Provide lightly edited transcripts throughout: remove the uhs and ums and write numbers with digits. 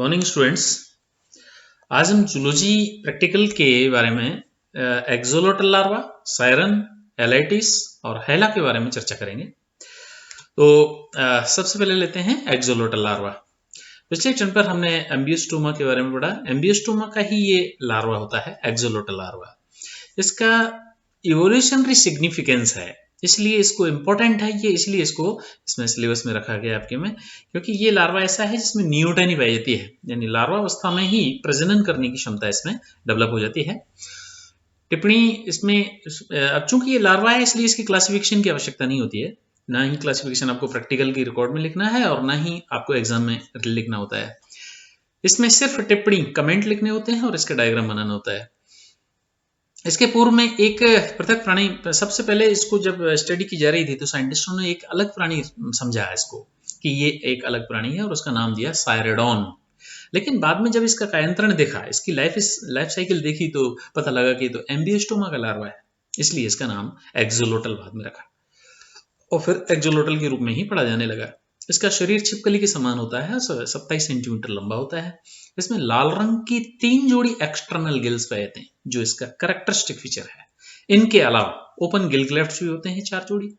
Morning students. आज हम zoology practical के बारे में एक्सोलोटल लार्वा, सायरन, एलाइटिस और हैला के बारे में चर्चा करेंगे। तो सबसे पहले लेते हैं एक्सोलोटल लार्वा। पिछले चरण पर हमने एम्बियोस्टोमा के बारे में पढ़ा। एम्बियोस्टोमा का ही ये लार्वा होता है एक्सोलोटल लार्वा। इसका इवोल्यूशनरी सिग्निफिकेंस है, इसलिए इसको इम्पोर्टेंट है ये, इसलिए इसको इसमें सिलेबस में रखा गया आपके में, क्योंकि ये लार्वा ऐसा है जिसमें नियोटेनी पाई जाती है, यानी लार्वा अवस्था में ही प्रजनन करने की क्षमता इसमें डेवलप हो जाती है। टिप्पणी इसमें, अब चूंकि ये लार्वा है इसलिए इसकी क्लासिफिकेशन की आवश्यकता नहीं होती है, ना ही क्लासिफिकेशन आपको प्रैक्टिकल की रिकॉर्ड में लिखना है और ना ही आपको एग्जाम में लिखना होता है। इसमें सिर्फ टिप्पणी कमेंट लिखने होते हैं और इसका डायग्राम बनाना होता है। इसके पूर्व में एक पृथक प्राणी, सबसे पहले इसको जब स्टडी की जा रही थी तो साइंटिस्टों ने एक अलग प्राणी समझा इसको कि ये एक अलग प्राणी है और उसका नाम दिया सायरेडॉन। लेकिन बाद में जब इसका कायांतरण देखा, इसकी लाइफ साइकिल देखी, तो पता लगा कि तो एम्बियोस्टोमा का लार्वा है, इसलिए इसका नाम एक्सोलोटल बाद में रखा और फिर एक्सोलोटल के रूप में ही पढ़ा जाने लगा। इसका शरीर छिपकली के समान होता है, 27 सेंटीमीटर लंबा होता है। इसमें लाल रंग की 3 जोड़ी एक्सटर्नल गिल्स पाए जाते हैं, जो इसका कैरेक्टरिस्टिक फीचर है। इनके अलावा ओपन गिल क्लेफ्ट्स भी होते हैं 4 जोड़ी।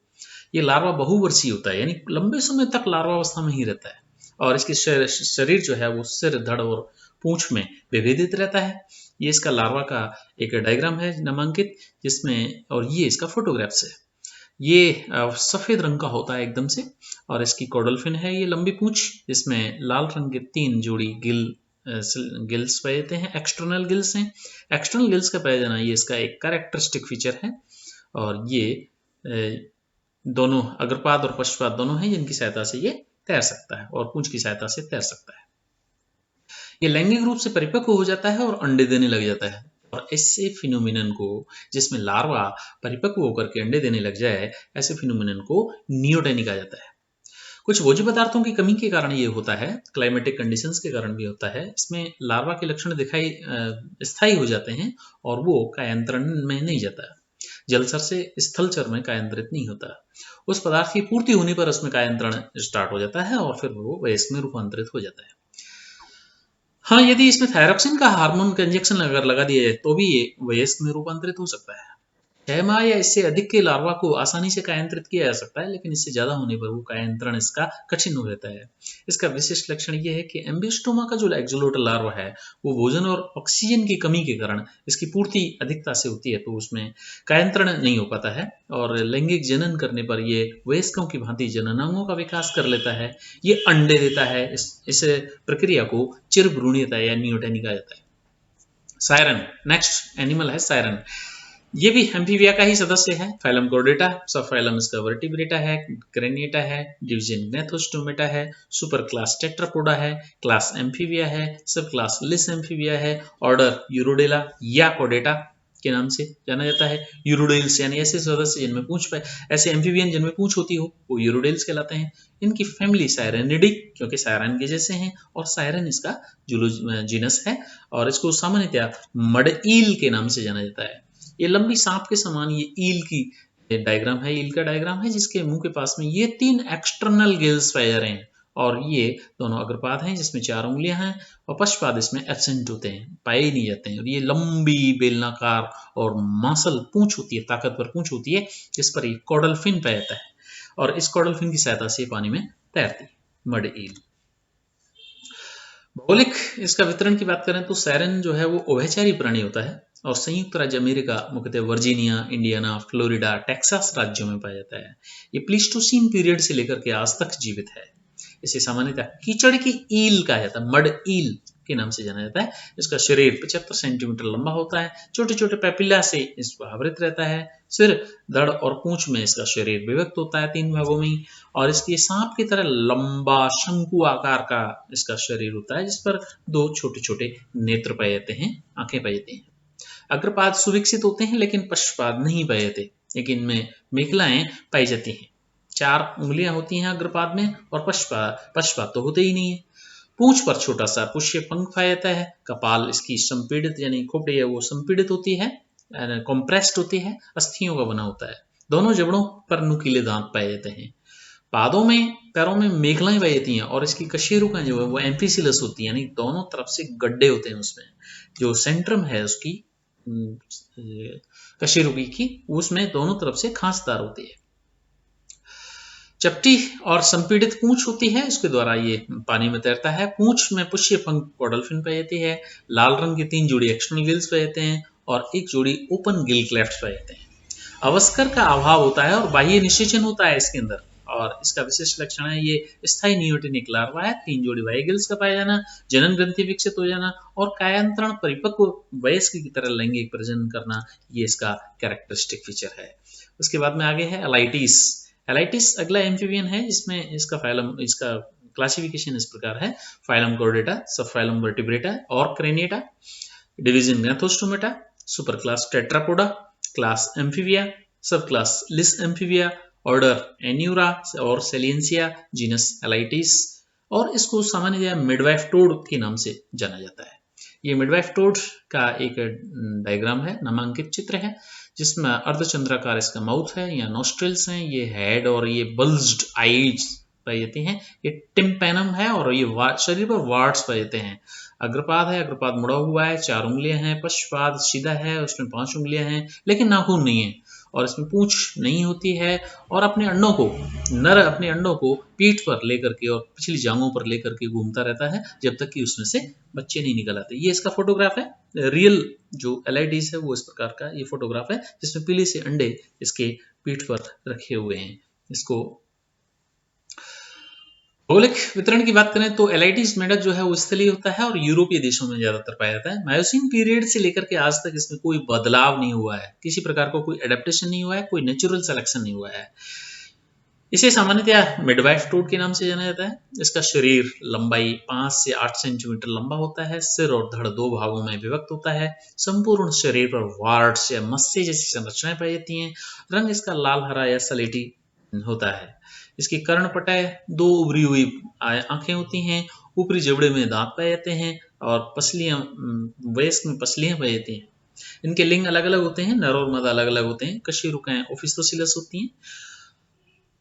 ये लार्वा बहुवर्षीय होता है, यानी लंबे समय तक लार्वा अवस्था में ही रहता है और इसके शरीर जो है वो सिर, धड़ और पूंछ में विभेदित रहता है। ये इसका लार्वा का एक डायग्राम है नामांकित, जिसमें, और ये इसका फोटोग्राफ्स है। ये सफेद रंग का होता है एकदम से, और इसकी कॉडल्फिन है ये लंबी पूंछ, जिसमें लाल रंग के 3 जोड़ी गिल्स पाए जाते हैं, एक्सटर्नल गिल्स हैं। एक्सटर्नल गिल्स का पाया जाना ये इसका एक कैरेक्टरिस्टिक फीचर है, और ये दोनों अग्रपाद और पश्चपाद दोनों हैं, जिनकी सहायता से ये तैर सकता है और पूंछ की सहायता से तैर सकता है। ये लैंगिक रूप से परिपक्व हो जाता है और अंडे देने लग जाता है, और ऐसे फिनोमिनन को, जिसमें लार्वा परिपक्व होकर के अंडे देने लग जाए, ऐसे फिनोमिनन को नियोटेनी कहा जाता है। कुछ भोज्य पदार्थों की कमी के कारण ये होता है, क्लाइमेटिक कंडीशंस के कारण भी होता है। इसमें लार्वा के लक्षण दिखाई स्थायी हो जाते हैं और वो कायांतरण में नहीं जाता, जलचर से स्थलचर में कायांतरित नहीं होता। उस पदार्थ की पूर्ति होने पर उसमें कायांतरण स्टार्ट हो जाता है और फिर वो वयस्क में रूपांतरित हो जाता है। हाँ, यदि इसमें थायरॉक्सिन का हार्मोन का इंजेक्शन अगर लगा दिया जाए तो भी ये वयस्क में रूपांतरित हो सकता है। 6 माह या इससे अधिक के लार्वा को आसानी से कायांतरित किया जा सकता है, लेकिन इससे ज्यादा होने पर वो कायांतरण इसका कठिन हो जाता है। इसका विशिष्ट लक्षण ये है कि एम्बियोस्टोमा का जो एक्सोलोटल लार्वा है वो भोजन और ऑक्सीजन की कमी के कारण इसकी पूर्ति अधिकता से होती है, तो उसमें कायांतरण नहीं हो पाता है, और लैंगिक जनन करने पर ये वयस्कों की भांति जननांगों का विकास कर लेता है। ये अंडे देता है। इस प्रक्रिया को चिरभ्रूणीयता या नियोटेनी कहा जाता है। सायरन नेक्स्ट एनिमल है सायरन। ये भी एम्फीबिया का ही सदस्य है। फाइलम कोर्डेटा, सब फाइलम इसका वर्टिब्रेटा है, क्रेनिएटा है, डिवीजन ग्नेथोस्टोमेटा है, सुपर क्लास टेट्रापोडा है, क्लास एम्फीबिया है, सब क्लास लिस एम्फीबिया है, ऑर्डर यूरोडेला या कोडेटा के नाम से जाना जाता है। यूरोडेल्स यानी ऐसे सदस्य जिनमें पूंछ पाए, ऐसे एम्फीबियन जिनमें पूंछ होती हो, वो यूरोडेल्स कहलाते हैं। इनकी फैमिली सायरेनिडी, क्योंकि सायरन के जैसे हैं, और सायरन इसका जीनस है, और इसको सामान्यतः मड ईल के नाम से जाना जाता है। ये लंबी सांप के समान ये ईल की डायग्राम है, ईल का डायग्राम है, जिसके मुंह के पास में ये 3 एक्सटर्नल गिल्स पाए जा रहे हैं, और ये दोनों अग्रपाद हैं जिसमें 4 उंगलियां हैं, और पश्चपाद इसमें एब्सेंट होते हैं, पाए ही नहीं जाते हैं। और ये लंबी बेलनाकार और मांसल पूंछ होती है, ताकतवर पूंछ होती है, जिस पर ये कॉडल्फिन पाया जाता है, और इस कॉडल्फिन की सहायता से पानी में तैरती है, मड ईल। भौगोलिक इसका वितरण की बात करें तो सायरन जो है वो उभयचरी प्राणी होता है, और संयुक्त राज्य अमेरिका, मुख्यतः वर्जीनिया, इंडियाना, फ्लोरिडा, टेक्सास राज्यों में पाया जाता है। ये प्लीस्टोसीन पीरियड से लेकर के आज तक जीवित है। इसे सामान्यतः कीचड़ की ईल कहा जाता है, मड ईल के नाम से जाना जाता है। इसका शरीर 75 सेंटीमीटर लंबा होता है, छोटे छोटे पैपिला से इसको आवृत रहता है। सिर, धड़ और पूंछ में इसका शरीर विभक्त होता है 3 भागों में, और इसकी सांप की तरह लंबा शंकु आकार का इसका शरीर होता है, जिस पर 2 छोटे छोटे नेत्र पाए जाते हैं, आंखें पाई जाती हैं। अग्रपाद सुविकसित होते हैं, लेकिन पश्चपाद नहीं पाए जाते, लेकिन इनमें मेखलाएं पाई जाती हैं। 4 उंगलियां होती हैं अग्रपाद में, और पश्चपाद तो होते ही नहीं है। पूंछ पर छोटा सा पुष्य पंख पाया जाता है। कपाल इसकी संपीड़ित, यानी खोपड़ी है वो संपीड़ित होती है, कॉम्प्रेस्ड होती है, अस्थियों का बना होता है। दोनों जबड़ों पर नुकीले दांत पाए जाते हैं। पैरों में मेखलाएं पाई जाती हैं और इसकी कशेरुकां जो है वो एम्फिसिलस होती है, यानी दोनों तरफ से गड्ढे होते हैं उसमें। जो सेंट्रम है उसकी कशेरुकी की, उसमें दोनों तरफ से खांसदार होती है। चपटी और संपीड़ित पूंछ होती है, इसके द्वारा ये पानी में तैरता है। पूंछ में पुष्य पंख कॉर्डल्फिन पाई जाती है। लाल रंग की 3 जोड़ी एक्सटर्नल गिल्स पाए जाते हैं और 1 जोड़ी ओपन गिल क्लेफ्ट पाए जाते हैं। अवस्कर का अभाव होता है और बाह्य निषेचन होता है इसके अंदर, और इसका विशिष्ट लक्षण है ये स्थायी नियोटिनिक लार्वा है। 3 जोड़ी वाई गिल्स का पाया जाना, जनन ग्रंथि विकसित हो जाना और कायांतरण परिपक्व वयस्क की तरह लैंगिक प्रजनन करना, ये इसका कैरेक्टरिस्टिक फीचर है। उसके बाद में आगे है एलाइटिस। एलाइटिस अगला एम्फीबियन है, जिसमें इसका क्लासिफिकेशन इस प्रकार है: phylum chordata, sub phylum vertebrata और craniata, division gnathostomata, super class tetrapoda, class amphibia, sub class lissamphibia, order anura और सेलियंसिया, जीनस एलाइटिस। और इसको सामान्यतः मिडवाइफ टोड के नाम से जाना जाता है। ये मिडवाइफ टोड का एक डायग्राम है, नामांकित चित्र है, जिसमें अर्धचंद्राकार इसका माउथ है या नोस्ट्रिल्स हैं, ये हेड और ये बल्ज्ड आईज पाई जाती हैं। ये टिम्पैनम है और ये शरीर पर वार्ड्स पाए जाते हैं। अग्रपाद है, अग्रपाद मुड़ा हुआ है, 4 उंगलियां हैं। पश्चपाद सीधा है, उसमें 5 उंगलियां हैं, लेकिन नाखून नहीं है और इसमें पूंछ नहीं होती है। और नर अपने अंडों को पीठ पर लेकर के और पिछली जांघों पर लेकर के घूमता रहता है जब तक कि उसमें से बच्चे नहीं निकल आते। ये इसका फोटोग्राफ है। रियल जो एलाइडीज है वो इस प्रकार का ये फोटोग्राफ है, जिसमें पीले से अंडे इसके पीठ पर रखे हुए हैं। इसको भौगोलिक वितरण की बात करें तो एलाइटिस मेढक जो है वो स्थलीय होता है और यूरोपीय देशों में ज्यादातर पाया जाता है। मायोसीन पीरियड से लेकर के आज तक इसमें कोई बदलाव नहीं हुआ है, किसी प्रकार का कोई एडेप्टेशन नहीं हुआ है, कोई नेचुरल सिलेक्शन नहीं हुआ है। इसे सामान्यतः मिडवाइफ टोड के नाम से जाना जाता है। इसका शरीर लंबाई 5 से 8 सेंटीमीटर लंबा होता है। सिर और धड़ 2 भागों में विभक्त होता है। संपूर्ण शरीर पर वार्ड्स या मस्से जैसी संरचनाएं पाई जाती हैं। रंग इसका लाल हरा या सलेटी होता है। इसकी कर्णपटय 2 उभरी हुई आंखें होती हैं। ऊपरी जबड़े में दांत पाए जाते हैं और पसलियां, वयस्क में पसलियां पाई जाती हैं। इनके लिंग अलग अलग होते हैं, नर और मादा अलग अलग होते हैं। कशेरुकाएं ओफिस्टोसिलस होती हैं।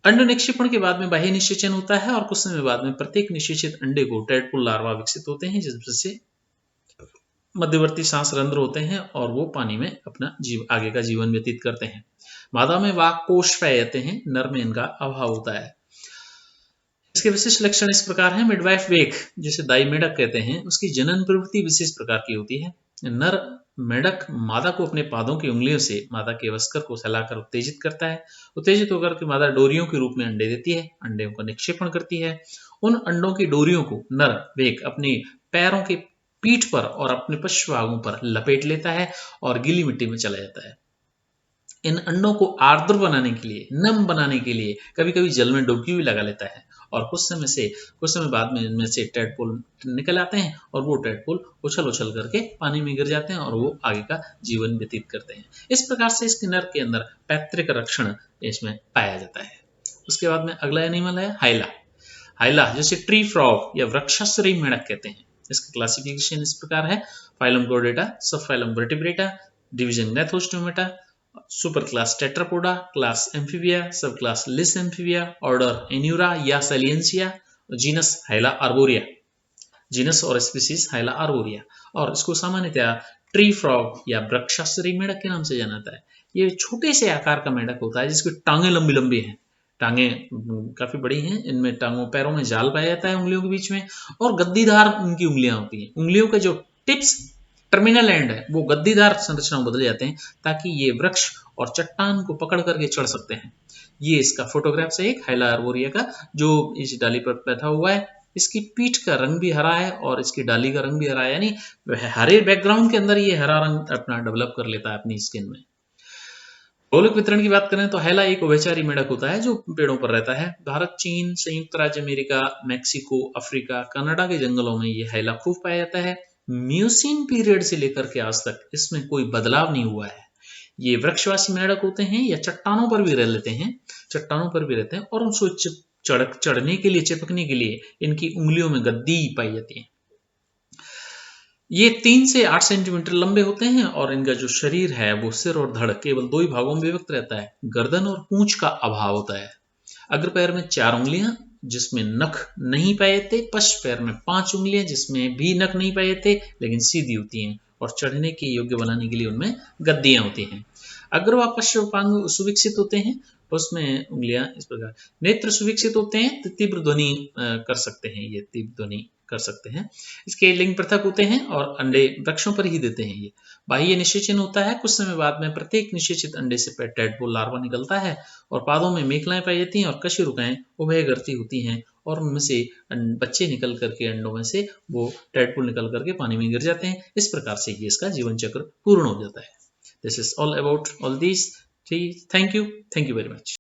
अंड निक्षेपण के बाद में बाह्य निषेचन होता है और कुछ समय बाद में प्रत्येक निषेचित अंडे को टेडपोल लार्वा विकसित होते हैं, जिससे मध्यवर्ती सांस रंध्र होते हैं और वो पानी में अपना आगे का जीवन व्यतीत करते हैं। मादा में वाक कोश पाए जाते हैं, नर में इनका अभाव होता है। इसके विशिष्ट लक्षण इस प्रकार हैं: मिडवाइफ वेक, जिसे दाई मेढक कहते हैं, उसकी जनन प्रवृत्ति विशेष प्रकार की होती है। नर मेढक मादा को अपने पादों की उंगलियों से मादा के वस्कर को सहलाकर उत्तेजित करता है। उत्तेजित होकर के मादा डोरियों के रूप में अंडे देती है, अंडों का निक्षेपण करती है। उन अंडों की डोरियों को नर वेक अपने पैरों के पीठ पर और अपने पश्च भागों पर लपेट लेता है और गीली मिट्टी में चला जाता है। इन अंडों को आर्द्र बनाने के लिए, नम बनाने के लिए कभी कभी जल में डुबकी भी लगा लेता है और कुछ समय बाद में इनमें से टेडपोल निकल आते हैं और वो टेडपोल उछल उछल करके पानी में गिर जाते हैं और वो आगे का जीवन व्यतीत करते हैं। इस प्रकार से इसके नर के अंदर पैतृक रक्षण इसमें पाया जाता है। उसके बाद में अगला एनिमल है हाइला। हाइला जैसे ट्री फ्रॉग या वृक्षाश्रयी मेढक कहते हैं। इसका क्लासिफिकेशन इस प्रकार है: phylum chordata, sub phylum vertebrata, division gnathostomata, super class tetrapoda, class amphibia, sub class lissamphibia, order anura या salientia, genus hyla arborea, genus और स्पीसीज हाइला आर्बोरिया। और इसको सामान्यतः ट्री फ्रॉग या वृक्षाश्रयी मेढक के नाम से जाना जाता है। ये छोटे से आकार का मेढक होता है जिसकी टांगे लंबी लंबी हैं, टांगे काफी बड़ी हैं। इनमें पैरों में जाल पाया जाता है उंगलियों के बीच में और गद्दीदार उनकी उंगलियां होती हैं। उंगलियों के जो टिप्स, टर्मिनल एंड है, वो गद्दीदार संरचना बदल जाते हैं ताकि ये वृक्ष और चट्टान को पकड़ करके चढ़ सकते हैं। ये इसका फोटोग्राफ है एक हाइला आर्बोरिया का, जो इस डाली पर बैठा हुआ है। इसकी पीठ का रंग भी हरा है और इसकी डाली का रंग भी हरा है, यानी हरे बैकग्राउंड के अंदर ये हरा रंग अपना डेवलप कर लेता है अपनी स्किन में। भौगोलिक वितरण की बात करें तो हैला एक उभयचरी मेढक होता है जो पेड़ों पर रहता है। भारत, चीन, संयुक्त राज्य अमेरिका, मैक्सिको, अफ्रीका, कनाडा के जंगलों में ये हैला खूब पाया जाता है। मियोसीन पीरियड से लेकर के आज तक इसमें कोई बदलाव नहीं हुआ है। ये वृक्षवासी मेढक होते हैं या चट्टानों पर भी रह लेते हैं, चट्टानों पर भी रहते हैं और उनको चढ़ने के लिए, चिपकने के लिए इनकी उंगलियों में गद्दी पाई जाती है। ये 3 से 8 सेंटीमीटर लंबे होते हैं और इनका जो शरीर है वो सिर और धड़ केवल 2 ही भागों में विभक्त रहता है। गर्दन और पूंछ का अभाव होता है। अग्र पैर में 4 उंगलियां जिसमें नख नहीं पाए थे, पश्च पैर में 5 उंगलियां जिसमें भी नख नहीं पाए थे लेकिन सीधी होती हैं और चढ़ने के योग्य बनाने के लिए उनमें गद्दियां होती हैं। अग्र व पश्च उपांग सुविकसित होते हैं, उसमें उंगलियां इस प्रकार। नेत्र सुविकसित होते हैं तो तीव्र ध्वनि कर सकते हैं, ये तीव्र ध्वनि कर सकते हैं। इसके लिंग पृथक होते हैं और अंडे वृक्षों पर ही देते हैं। ये बाह्य निषेचन होता है, कुछ समय बाद में प्रत्येक निषेचित अंडे से टैडपोल लार्वा निकलता है और पादों में मेखलाएं पाई जाती हैं और कशेरुकाएं उभयगर्ती होती हैं और उनमें से बच्चे निकल करके अंडों में से वो टैडपोल निकल करके पानी में गिर जाते हैं। इस प्रकार से ये इसका जीवन चक्र पूर्ण हो जाता है। This is all about all these three. Thank you very much.